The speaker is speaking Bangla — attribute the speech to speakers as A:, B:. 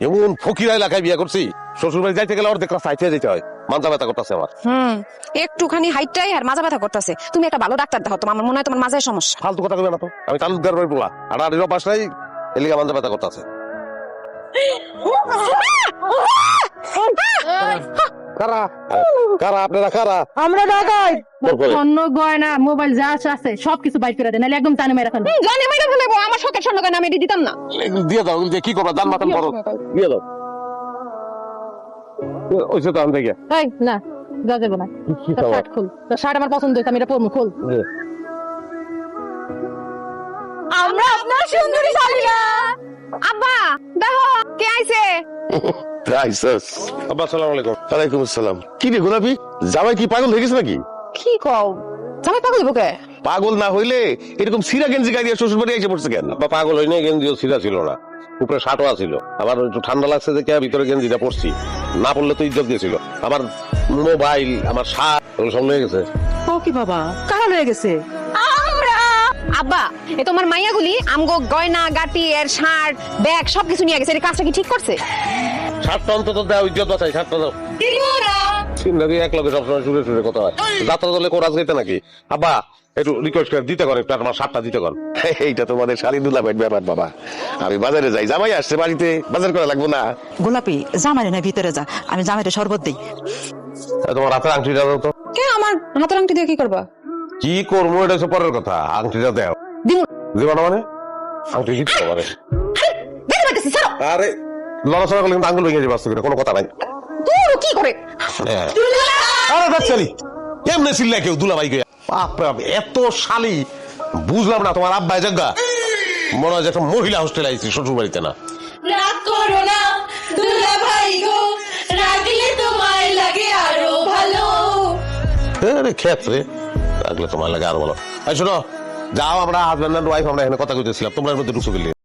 A: এমন ফকিরা এলাকায় বিয়ে করছি, শ্বশুর বাড়ি যাইতে গেলে অর্ধেক রাস্তা হাইটে যেতে হয়, মাথা ব্যথা করতেছে আমার।
B: একটুখানি হাইটটাই আর মাজা ব্যথা করতেছে। তুমি একটা ভালো ডাক্তার দেখো, তোমার মনে হয় তোমার মাজায় সমস্যা।
A: ফালতু কথা কইবে না তো, আমি তালুকদার বাড়ি পোলা, আর আড়ির অভ্যাস নাই, এলিগা মাথা ব্যথা করতেছে। কারা কারা আপনারা কারা?
C: আমরা ঢাকায়
A: বল।
C: স্বর্ণ গয়না মোবাইল যা আছে সবকিছু বাইর করে দেন, নাহলে একদম জানে মেরে ফেলবেন।
B: জানি মাইরা ফেলবো, আমার শখের স্বর্ণ গয়না আমি দিতাম না।
A: দিয়ে দাও, দিয়ে কি করবা, দান মাতান বড় দিয়ে দাও। ওইসে তো আমি দেখে
C: এই না যা যাবো না, তোর শার্ট খুল, তোর শার্ট আমার পছন্দ হয়েছে, আমি এটা পরবো, খুল।
B: আমরা আপনার সুন্দরী শালিকা। আব্বা দেখো কে আইছে।
A: আব্বা আসসালামু আলাইকুম। ওয়ালাইকুম আসসালাম। কি রে গোলাপি, জামাই কি পাগল হয়ে গেছে নাকি?
B: কি কও, জামাই পাগল হইব কে?
A: পাগল না হইলে এরকম সিরা গেঞ্জি গাড়ি শ্বশুর বাড়ি এসে পড়ছে কেন? বা পাগল হইনি, গেঞ্জিও সিরা ছিল না, উপরে শার্টও ছিল। আবার একটু ঠান্ডা লাগছে দেখে ভিতরে গেঞ্জিটা পরছি, না পড়লে তো ইজ্জত দিয়েছিল। আমার মোবাইল, আমার শার্ট ওগুলো সব নিয়ে গেছে।
C: ও কি বাবা, কারা লয়ে গেছে?
B: আমরা। আব্বা এ তোমার মাইয়াগুলি আমগো গয়না গাটি এর শার্ট ব্যাগ সবকিছু নিয়ে গেছে। এই কাজটা কি ঠিক করছে?
A: শার্টটা অন্তত দাও, ইজ্জত বাঁচাই, শার্টটা দাও। সিনারি এক লগে সবসময় সুরে সুরে কথা হয়, যাত্রা দলে কোরাস গেতে নাকি? আব্বা একটু রিকোয়েস্ট করে দিতে করেন, একটু আমার শার্টটা দিতে করেন। এইটা তোমাদের শাড়ি দুলা পেট ব্যাপার বাবা, আমি বাজারে যাই, জামাই আসছে বাড়িতে, বাজার করা লাগবো না?
D: গোলাপি জামাই না ভিতরে যা, আমি জামাইরে শরবত দিই।
A: তোমার হাতের আংটিটা দাও তো।
B: কে আমার হাতের আংটি দিয়ে কি করবা?
A: কি করবো এটা হচ্ছে পরের কথা, আংটিটা দাও।
B: দিমু।
A: দিবা না মানে? আংটি দিতে পারে।
B: দেখতে পাইতেছি ছাড়ো।
A: আরে লড়াচড়া করলে কিন্তু আঙ্গুল ভেঙে যাবে, আস্তে করে, কোনো কথা নাই।
B: দূর কি করে?
A: আরে বাচ্চালি এমনি চিল্লা কেউ দুলা ভাই এত শালি, বুঝলাম না তোমার আব্বাই জাগা মনে হয় যে একটা মহিলা হোস্টেল আইছি শ্বশুর বাড়িতে না।
E: রাগ করো না দুলা ভাই গো, রাগলে তোমায় লাগে আরো ভালো।
A: ক্ষেত্রে রাখলে তোমার লাগে আরো ভালো। শোনো, যাও, আমরা হাজব্যান্ড এন্ড ওয়াইফ আমরা এখানে কথা কইতেছিলাম, তোমরা এর মধ্যে ঢুকছো গেলে